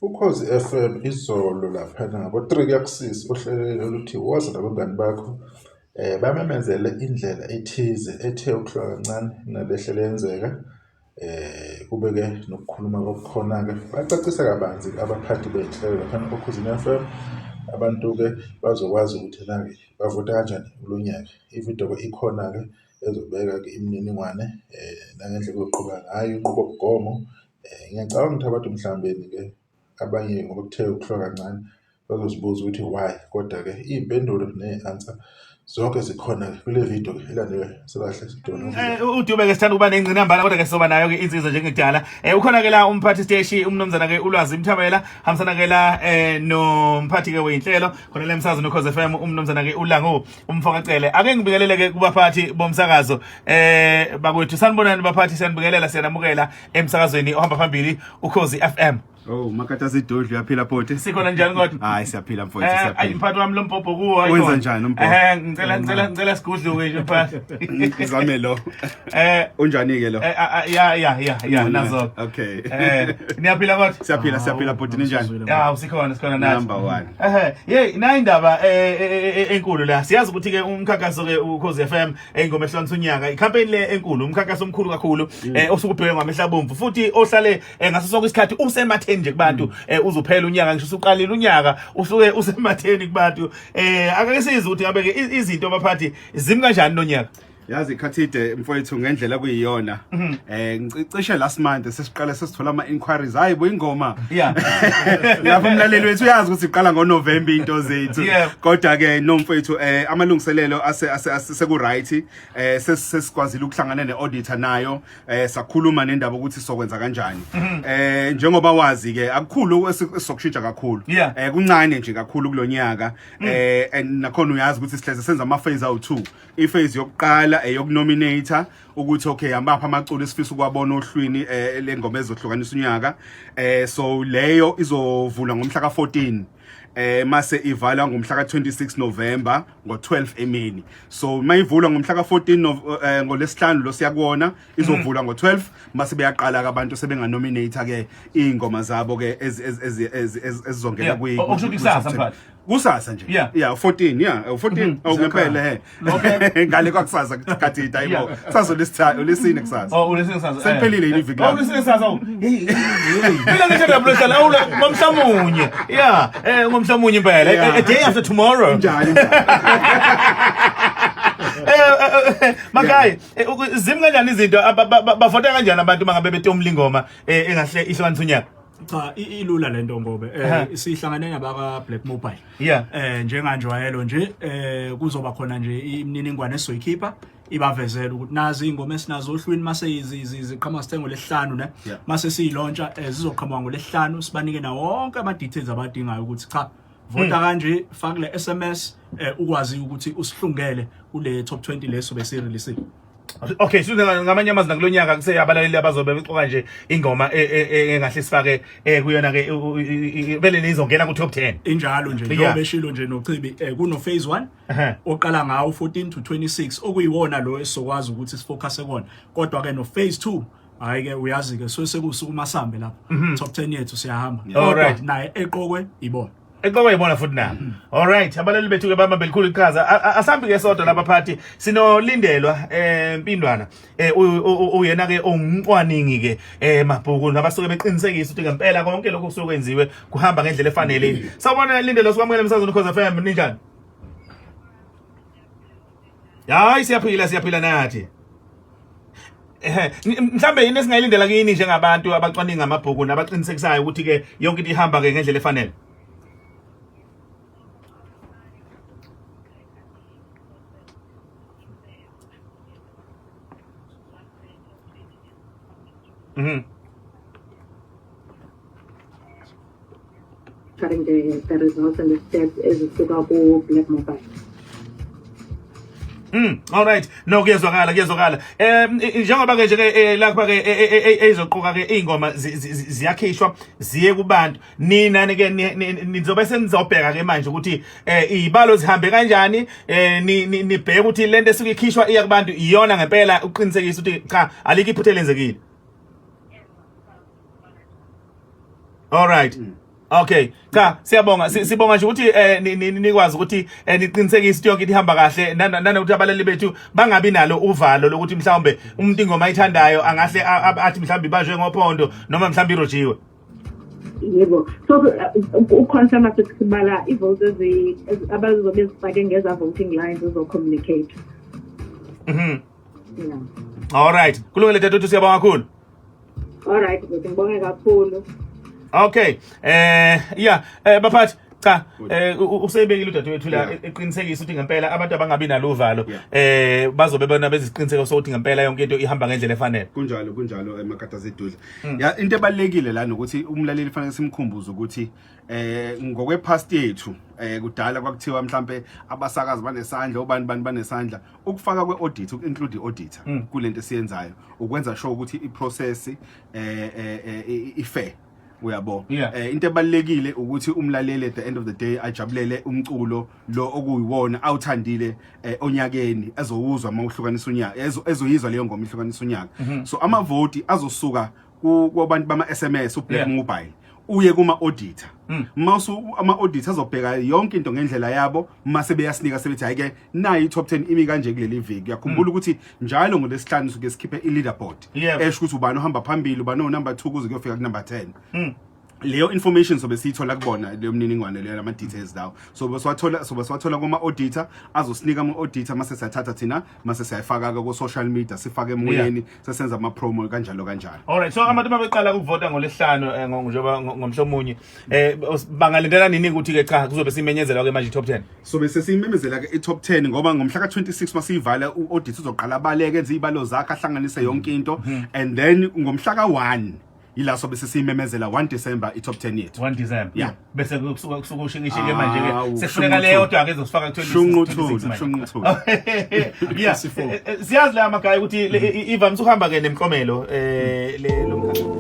Ukhozi FM izolo laphana ngo-3 kuyakusisa uhlelo oluthi woza nabangani bakho bamemezele indlela ethize ethe ukuhlola kancane nalehlelo yenzeka kube-ke nokukhuluma kokukhona-ke bacacisa kabanzi abaphathi bey'nhlelo laphana kokhuzini FM abantu-ke bazokwazi ukuthi-ke bavota kanjani kulo nyaka. Ividiyo-ke ikhona-ke ezobeka-ke imininingwane nangendlela yokuqhuba ngayo inqubomgomo. Ngiyacabanga ukuthi abantu mhlawumbe-ke abanye ngoba kuthe ukuhlola kancane bazozibuza ukuthi why, kodwa-ke iy'mpendulo ne-answer zonke zikhona kule video elandelayo. Sekahle sidona uDube-ke sithanda ukuba nengcinambala kodwa-ke sizoba nayo-ke insizwa njengekudala. Ukhona-ke la umphathi siteshi umnumzana-ke uLwazi Mthabela hambisana-ke la nomphathi-ke wey'nhlelo khona la emsakazo noKhozi FM umnumzana-ke uLango Umfokacele. Ake ngibingelele-ke kubaphathi bomsakazo bakwethu. Sanibonani baphathi, siyanibingelela, siyanamukela emsakazweni ohamba phambili uKhozi FM. Oh, makata zidodlu yaphila phote. Sikhona njani kodwa? Hayi siyaphila mfowethu, siyaphila. Mphathi wami lo mpopho kuwo Wenza njani umpopho? Ngicela sigudluke nje mphakathi. Ngizame lo. Unjani ke lo? Ya nazo. Okay. Niyaphila kodwa? Siyaphila phote ninjani? Sikhona nathi. Number 1. Hey, nayindaba enkulu la. Siyazi ukuthi ke umkhankaso ke uKhozi FM engoma ehlonza unyaka. Icampaign le enkulu, umkhankaso omkhulu kakhulu osukubhekwe ngamehla futhi ohlale ngaso sonke isikhathi usematheni nje kubantu uzophela unyaka ngisho usuqalile unyaka usuke usematheni kubantu. Ake size ukuthi ngabe ke izinto abaphathi zimi kanjani nonyaka. Yazi ikhathide mfowethu ngendlela kuyiyona. Ngicishe last month sesiqala sesithola ama inquiries hayi bo ingoma. Yeah. Lapho umlaleli wethu uyazi ukuthi siqala ngoNovember into zethu. Kodwa ke nomfowethu amalungiselelo seku right. Sesikwazile ukuhlangana neauditor nayo. Sakhuluma nendaba ukuthi sokwenza kanjani. Njengoba wazi ke akukhulu esizokushintsha kakhulu. Kuncane nje kakhulu kulonyaka. And nakhona uyazi ukuthi sihleze senza ama phase awu2. Iphase yokuqala eyokunominator ukuthi okay ambapha amaculo esifisa ukwabona ohlwini lengoma ezohlukanisa unyaka. So leyo izovula ngomhla ka14 mase ivala ngomhla ka26 November ngo12 emini. So mayivulwa ngomhla ka14 ngolesihlanu lo siyakubona izovula ngo12 mase beyaqala abantu sebenganominator ke ingoma zabo ke ezizongena kwi kusasa nje. Yeah 14 14 ngempela ngale kwakusasa kathi tayibo saso lesine kusasa. Lesine kusasa. Sephelile yini iviki la. Lesine kusasa. Mina ngisho labuloshala ngomhlamunye. Ngomhlamunye impela. A day after tomorrow. Njani. Makai zimi kanjani izinto bavota kanjani abantu mangabe bethe umlingoma engahle ihlanganisa unyaka. Cha ilula lento ngobe sihlangane nabaka Black Mobile. Njenganjwayelo nje kuzoba khona nje imininingwane esizoyikhipha ibavezela ukuthi nazi ingoma esinazo ohlwini mase iziqhama sithengo lesihlanu ne mase siyilauncha zizoqhamuka ngolesihlanu sibanike na wonke ama details abadingayo ukuthi cha vota kanje fakule SMS ukwazi ukuthi usihlungele kule top 20 leso bese release. Okay, so ngamanye amazwi kulonyaka kuseyabalaleli abazobe becoka nje ingoma engahle sifake kuyona ke vele nizongena ku top 10 injalo nje lo beshilo nje noChibi kuno phase 1 oqala ngawo 14 to 26 okuyiwona lo esokwazi ukuthi sifocus ekona kodwa ke no phase 2 hayi ke uyazi ke so sekusuku masambe lapha top 10 yethu siyahamba kodwa naye eqokwe ibona ekubona futhi na. All right, abalali bethu ke bama belikhulu iqhaza asambi ke sodwa labaphathi sinolindelwa Mpindwana uyena ke ongumcwaningi ke mabhuku nabasuke beqinisekisa ukuthi ngempela konke lokho kusuke kwenziwe kuhamba ngendlela efanele. Sawubona Lindelwa sikwamukela emsakazweni uKhozi FM ninjani? Hayi siyaphila nathi. Mhlambe yini esingayilindela kini njengabantu abacwaninga amabhuku nabaqinisekisayo ukuthi ke yonke into ihamba ke ngendlela efanele. Cutting the results and the steps as to go Black Mobile. All right. No kuyezwakala. Njengoba ke nje lapha ke ezoqoka ke ingoma ziyakhishwa ziye kubantu. Nina ke nizobe senizobheka ke manje ukuthi izibalo zihambe kanjani nibheke ukuthi lento esukikhishwa iya kubantu iyona ngempela uqinisekisa ukuthi cha alikho iphutha lenzekile. All right. Okay, cha siyabonga sibonga nje ukuthi nikwazi ukuthi niqinisekise yonke ihamba kahle nanokuthi abalali bethu bangabi nalo uvalo lokuthi mhlawumbe umuntu ingoma ayithandayo angahle athi mhlawumbe ibajwe ngophondo noma mhlawumbe irojiwe. Yebo. So ukhonfirm sibala ivotes abazobe zifake ngeza voting lines uzo communicate. Yeah. All right. Kulungile tathu siyabonga kakhulu. All right, ngibonge kakhulu. Okay. Yeah, baphathi cha usebekile udadewethu la eqinisekisa ukuthi ngempela abantu abangabi naluvalo bazobe bona beziqiniseko sokuthi ngempela yonke into ihamba ngendlela efanele. Kunjalo emakataza edudla. Ya into ebalekile la nokuthi umlaleli fanele simkhumbuze ukuthi ngokwe past yethu kudala kwakuthiwa mhlambe abasakazi banesandla obani banesandla ukufaka kweaudit ukuinclude iauditor kulento esiyenzayo ukwenza sure ukuthi iprocess ifair. Uyabo into ebalekile ukuthi umlaleli at the end of the day ajabulele umculo lo okuyiwona awuthandile onyakeni ezowuzwa mawuhlukanisa unyaka ezoyizwa leyo ngoma ihlukanisa unyaka so ama vote azosuka kubantu bama SMS uBlack Mobile uye kuma auditor mawusu ama auditor azobheka yonke into ngendlela yabo mase beyasinika sebethi hayike nayi top 10 imi kanje kuleli viki yakhumbula ukuthi njalo ngolesihlanu suke sikhiphe i leaderboard esho ukuthi ubani ohamba phambili ubani number 2 kuze kuyofika ku number 10 leyo information sobe siyithola kubona leyo mniningwane leyo nama details lawo sobe swathola kuma auditor azosinika ama auditor mase sayathatha thina mase sayifaka ku social media sifake emoyeni sesenza ama promo kanjalo. All right, so abantu mabeqala ukuvota ngolesihlanu njengoba ngomhlomunye bangalindela nini ukuthi ke cha kuzobe simenyezela ke manje top 10 sobe sesimemezela ke i top 10 ngoba ngomhla ka 26 masiyivala uaudit uzoqala baleke enze ibalo zakhe ahlanganise yonke into and then ngomhla ka 1 ila sobe sesimemezela 1 December i top 10 yethu 1 December yeah bese kusuka ushingishike manje ke sekufuneka leyo kodwa ke izosifaka ku 26 yeah siyazi la magaya ukuthi ivamisa uhamba ke nemklomelo lo mkhathi